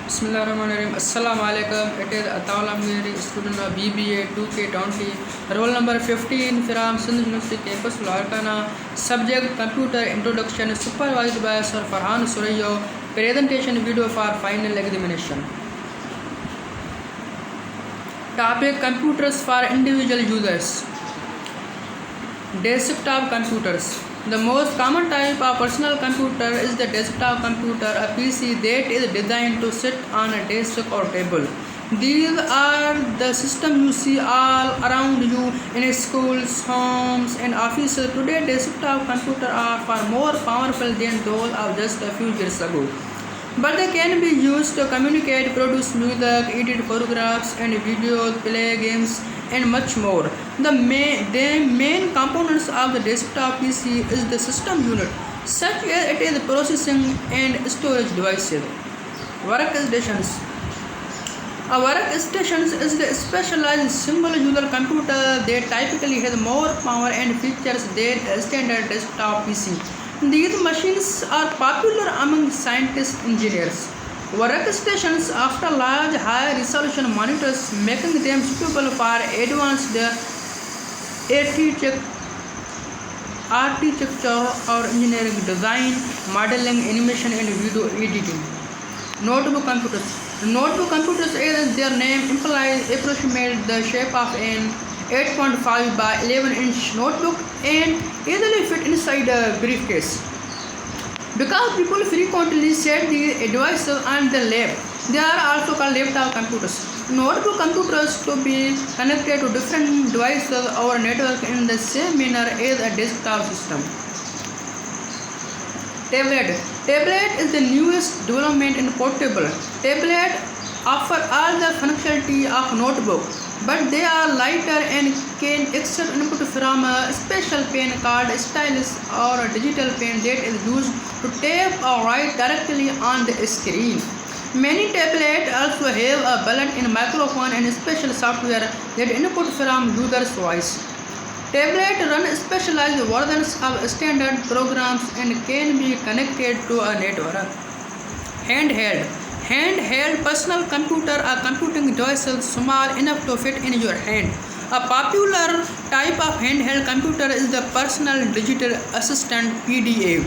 Bismillahirrahmanirrahim. Assalamu alaikum. It is Ataul Amiri, student of BBA 2K20, roll number 15 from Sindh University campus, Larkana. Subject Computer Introduction, supervised by Sir Farhan Surayo. Presentation video for final examination. Topic: Computers for individual users. Desktop computers. The most common type of personal computer is the desktop computer, a PC that is designed to sit on a desk or table. These are the systems you see all around you in schools, homes, and offices. Today, desktop computers are far more powerful than those of just a few years ago. But they can be used to communicate, produce music, edit photographs and videos, play games, and much more. The main components of the desktop PC is the system unit, such as it is processing and storage devices. Workstations. A workstation is the specialized single-user computer that typically has more power and features than a standard desktop PC. These machines are popular among scientists and engineers. Workstations offer large, high-resolution monitors, making them suitable for advanced architecture or engineering design, modeling, animation, and video editing. Notebook computers. Notebook computers, as their name implies, approximate the shape of an 8.5 by 11-inch notebook and easily fit inside a briefcase. Because people frequently set these devices on the lap, they are also called laptop computers. Notebook computers to be connected to different devices or network in the same manner as a desktop system. Tablet. Tablet is the newest development in portable. Tablet offer all the functionality of notebook, but they are lighter and can accept input from a special pen called stylus or a digital pen that is used to tap or write directly on the screen. Many tablets also have a built-in microphone and special software that input from user's voice. Tablets run specialized versions of standard programs and can be connected to a network. Handheld. Handheld personal computer are computing devices small enough to fit in your hand. A popular type of handheld computer is the Personal Digital Assistant (PDA).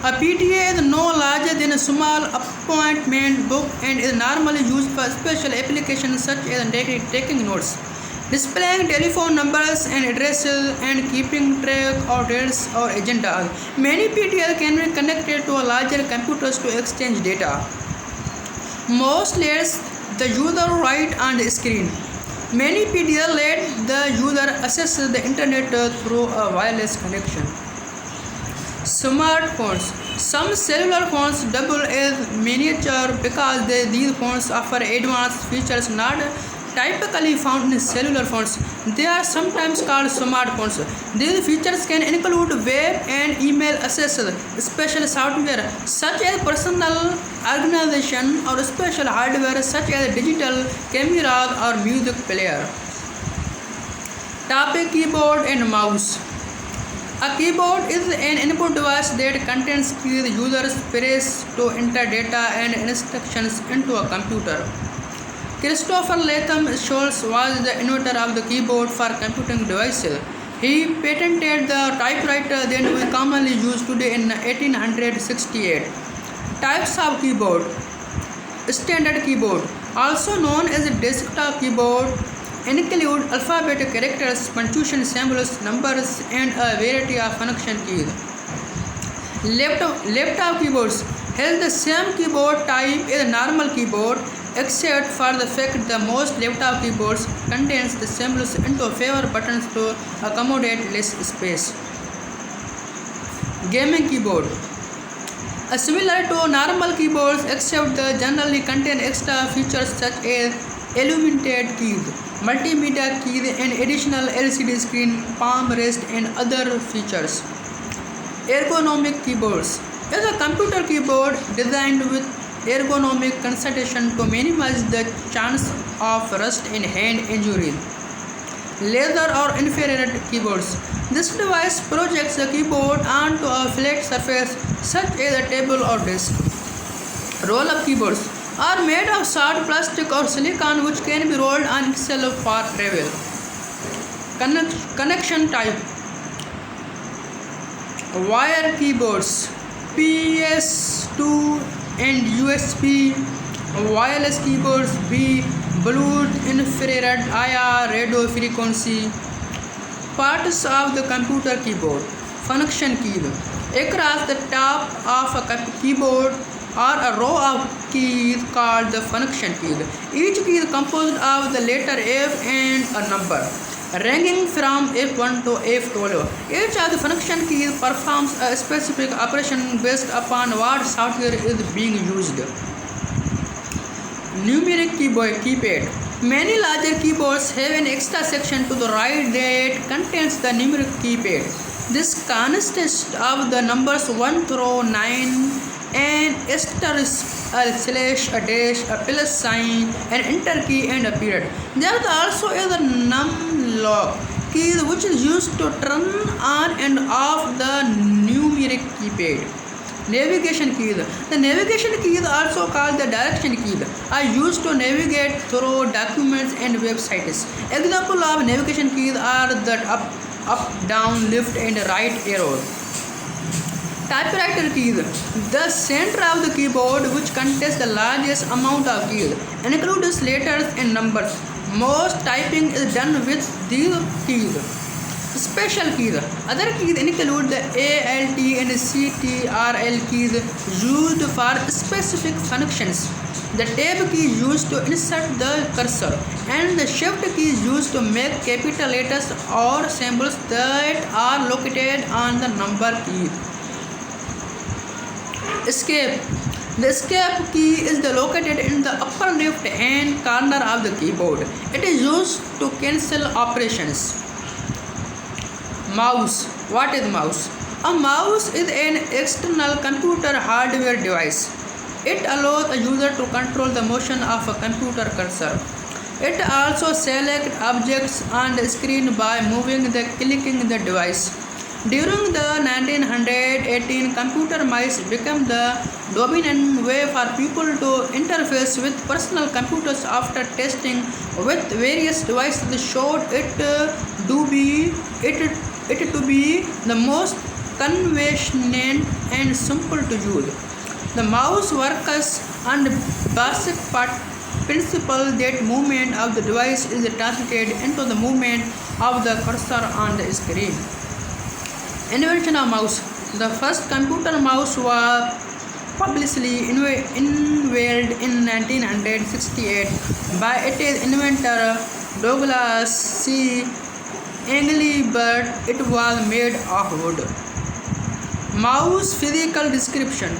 A PDA is no larger than a small appointment book and is normally used for special applications such as taking notes, displaying telephone numbers and addresses, and keeping track of dates or agendas. Many PDAs can be connected to larger computers to exchange data. Most lets the user write on the screen. Many PDAs let the user access the internet through a wireless connection. Smartphones. Some cellular phones double as miniature because these phones offer advanced features not typically found in cellular phones. They are sometimes called smartphones. These features can include web and email access, special software such as personal organization, or special hardware such as digital cameras or music player. Topic: Keyboard and mouse. A keyboard is an input device that contains keys users press to enter data and instructions into a computer. Christopher Latham Scholz was the inventor of the keyboard for computing devices. He patented the typewriter that we commonly use today in 1868. Types of keyboard. Standard keyboard, also known as a desktop keyboard, include alphabetic characters, punctuation symbols, numbers, and a variety of function keys. Laptop keyboards has the same keyboard type as a normal keyboard, except for the fact that most laptop keyboards contains the symbols into favor buttons to accommodate less space. Gaming keyboard. Similar to normal keyboards, except they generally contain extra features such as illuminated keys, multimedia keys, and additional LCD screen, palm rest, and other features. Ergonomic keyboards is a computer keyboard designed with ergonomic consideration to minimize the chance of rust and hand injury. Laser or infrared keyboards. This device projects the keyboard onto a flat surface such as a table or desk. Roll-up keyboards. are made of soft plastic or silicon which can be rolled on itself for travel. Connection type: wire keyboards, PS2 and USB. Wireless keyboards, B. Bluetooth, infrared, IR, radio frequency. Parts of the computer keyboard. Function keys. Across the top of a keyboard are a row of keys called the function keys. Each key is composed of the letter F and a number, ranging from F1 to F12. Each of the function keys performs a specific operation based upon what software is being used. Numeric keypad. Many larger keyboards have an extra section to the right that contains the numeric keypad. This consists of the numbers 1 through 9, an asterisk, a slash, a dash, a plus sign, an enter key, and a period. There also is a numlock key which is used to turn on and off the numeric keypad. Navigation keys. The navigation keys, also called the direction keys, are used to navigate through documents and websites. Examples of navigation keys are the up, down, left, and right arrows. Typewriter keys. The center of the keyboard, which contains the largest amount of keys, includes letters and numbers. Most typing is done with these keys. Special keys. Other keys include the ALT and CTRL keys used for specific functions. The tab key is used to insert the cursor, and the shift key is used to make capital letters or symbols that are located on the number key. Escape. The escape key is located in the upper left hand corner of the keyboard. It is used to cancel operations. Mouse. What is mouse? A mouse is an external computer hardware device. It allows a user to control the motion of a computer cursor. It also selects objects on the screen by clicking the device. During the 1918, computer mice became the dominant way for people to interface with personal computers after testing with various devices showed it to be the most convenient and simple to use. The mouse works on the basic principle that movement of the device is translated into the movement of the cursor on the screen. Invention of mouse. The first computer mouse was publicly unveiled in 1968 by its inventor Douglas C. Engelbart. It was made of wood. Mouse physical description.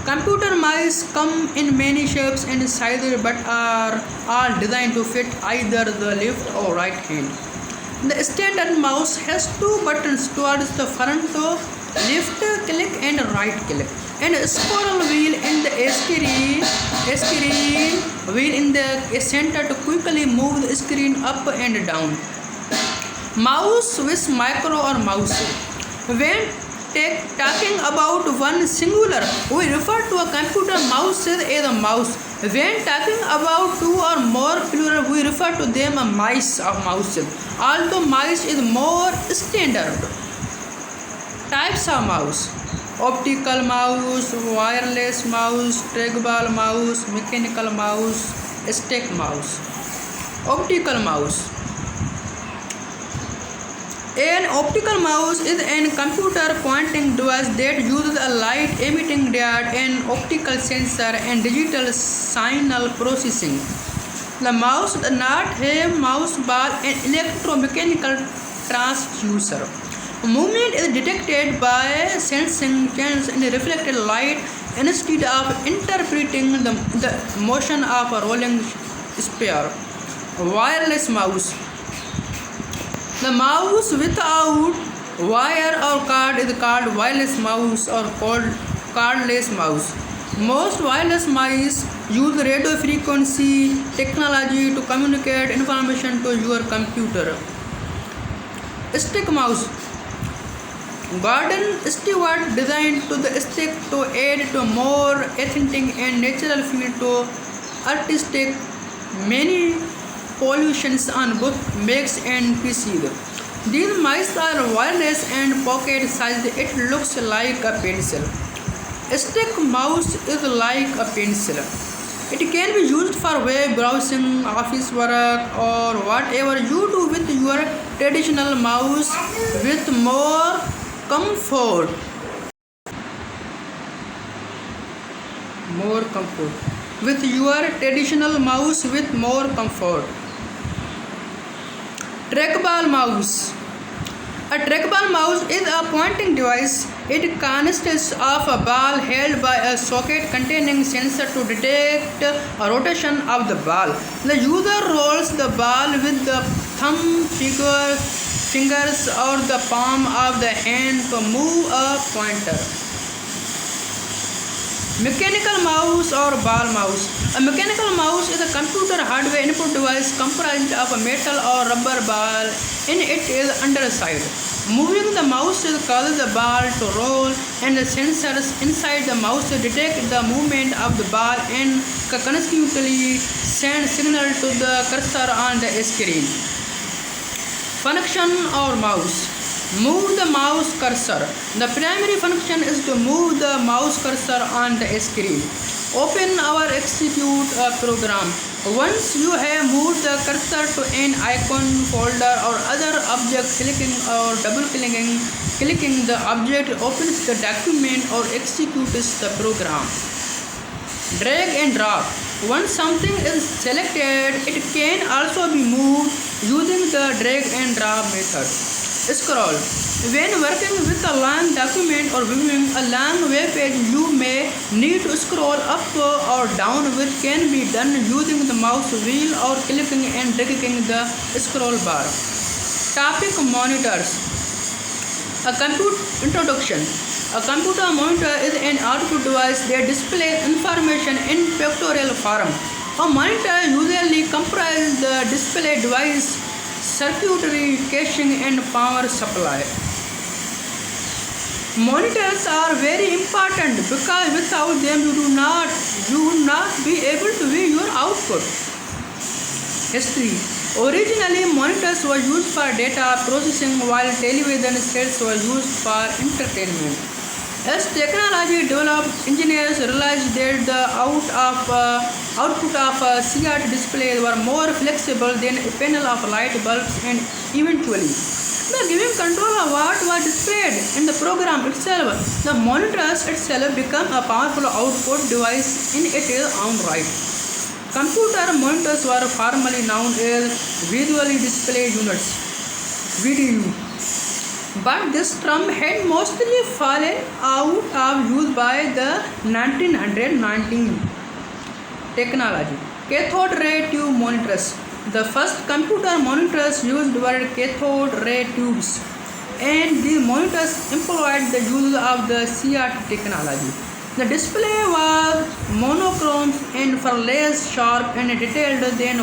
Computer mice come in many shapes and sizes but are all designed to fit either the left or right hand. The standard mouse has two buttons towards the front to left click and right click, and a scroll wheel in the screen wheel in the center to quickly move the screen up and down. Mouse with micro or mouse. When talking about one singular, we refer to a computer mouse as a mouse. When talking about two or more plural, we refer to them as mice or mouses. Although mice is more standard. Types of mouse: optical mouse, wireless mouse, trackball mouse, mechanical mouse, stick mouse. Optical mouse. An optical mouse is a computer pointing device that uses a light emitting diode, an optical sensor, and digital signal processing. The mouse does not have mouse ball and electromechanical transducer. Movement is detected by sensing changes in reflected light instead of interpreting the motion of a rolling sphere. Wireless mouse. The mouse without wire or cord is called wireless mouse or called cordless mouse. Most wireless mice use radio frequency technology to communicate information to your computer. Stick mouse. Gordon Stewart designed to the stick to add to more authentic and natural feel to artistic manipulations on both Macs and PC. These mice are wireless and pocket sized. It looks like a pencil. A stick mouse is like a pencil. It can be used for web browsing, office work, or whatever you do with your traditional mouse with more comfort. More comfort. With your traditional mouse with more comfort. Trackball mouse. A trackball mouse is a pointing device. It consists of a ball held by a socket containing sensor to detect a rotation of the ball. The user rolls the ball with the fingers or the palm of the hand to move a pointer. Mechanical mouse or ball mouse. A mechanical mouse is a computer hardware input device comprised of a metal or rubber ball in its underside. Moving the mouse causes the ball to roll, and the sensors inside the mouse detect the movement of the ball and consequently send signal to the cursor on the screen. Function or mouse. Move the mouse cursor. The primary function is to move the mouse cursor on the screen. Open or execute a program. Once you have moved the cursor to an icon, folder, or other object, clicking or clicking the object opens the document or executes the program. Drag and drop. Once something is selected, it can also be moved using the drag and drop method. Scroll. When working with a long document or viewing a long web page, you may need to scroll up or down, which can be done using the mouse wheel or clicking and dragging the scroll bar. Topic monitors. A computer introduction. A computer monitor is an output device that displays information in pictorial form. A monitor usually comprises the display device, circuitry, caching, and power supply. Monitors are very important because without them you would not be able to view your output. History. Originally, monitors were used for data processing while television sets were used for entertainment. As technology developed, engineers realized that the output of CRT displays were more flexible than a panel of light bulbs, and eventually, by giving control of what was displayed in the program itself, the monitors itself become a powerful output device in its own right. Computer monitors were formerly known as visually display units (VDU), but this term had mostly fallen out of use by the 1919 technology. Cathode ray tube monitors. The first computer monitors used were cathode ray tubes, and these monitors employed the use of the CRT technology. The display was monochrome and far less sharp and detailed than a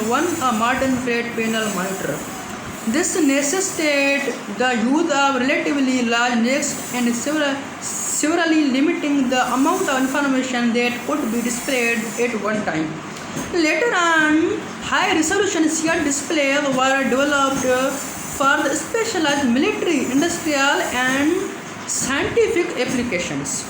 modern flat panel monitor. This necessitated the use of relatively large discs and severely limiting the amount of information that could be displayed at one time. Later on, high-resolution CRT displays were developed for the specialized military, industrial, and scientific applications.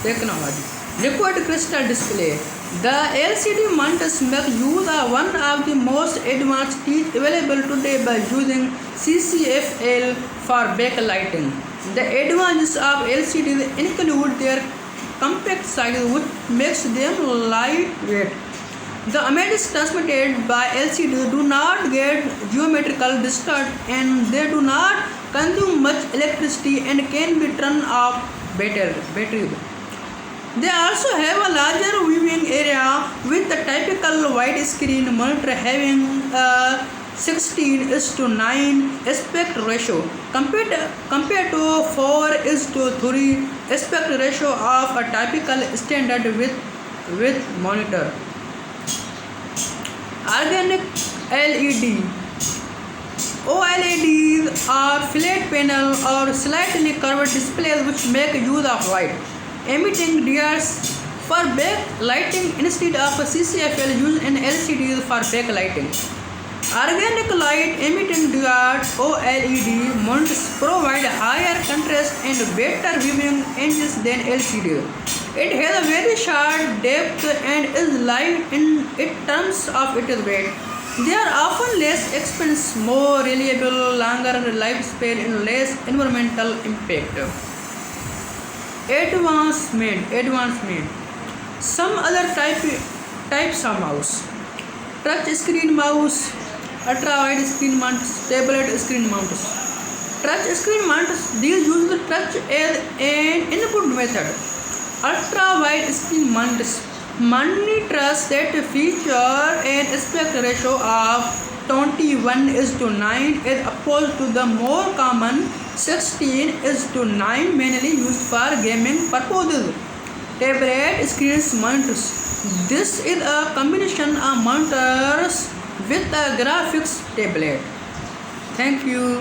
Technology. Liquid crystal display. The LCD monitors make use of one of the most advanced techniques available today by using CCFL for backlighting. The advantages of LCDs include their compact size, which makes them lightweight. The images transmitted by LCD do not get geometrical distortion, and they do not consume much electricity and can be turned off battery. They also have a larger viewing area, with the typical widescreen monitor having a 16:9 aspect ratio compared to 4:3 aspect ratio of a typical standard with monitor. Organic LED. OLEDs are flat panel or slightly curved displays which make use of light emitting DRs for backlighting instead of CCFL used in LCDs for backlighting. Organic light emitting diode OLED mounts provide higher contrast and better viewing angles than LCD. It has a very short depth and is light in terms of its weight. They are often less expensive, more reliable, longer lifespan, and less environmental impact. Advancement. Some other types of mouse. Touch screen mouse, ultra-wide screen mounts, tablet screen mounts. Touch screen mounts, these use the touch as an input method. Ultra-wide screen mounts monitors that feature an aspect ratio of 21:9 as opposed to the more common 16:9 mainly used for gaming purposes. Tablet screen mounts. This is a combination of monitors with a graphics tablet. Thank you.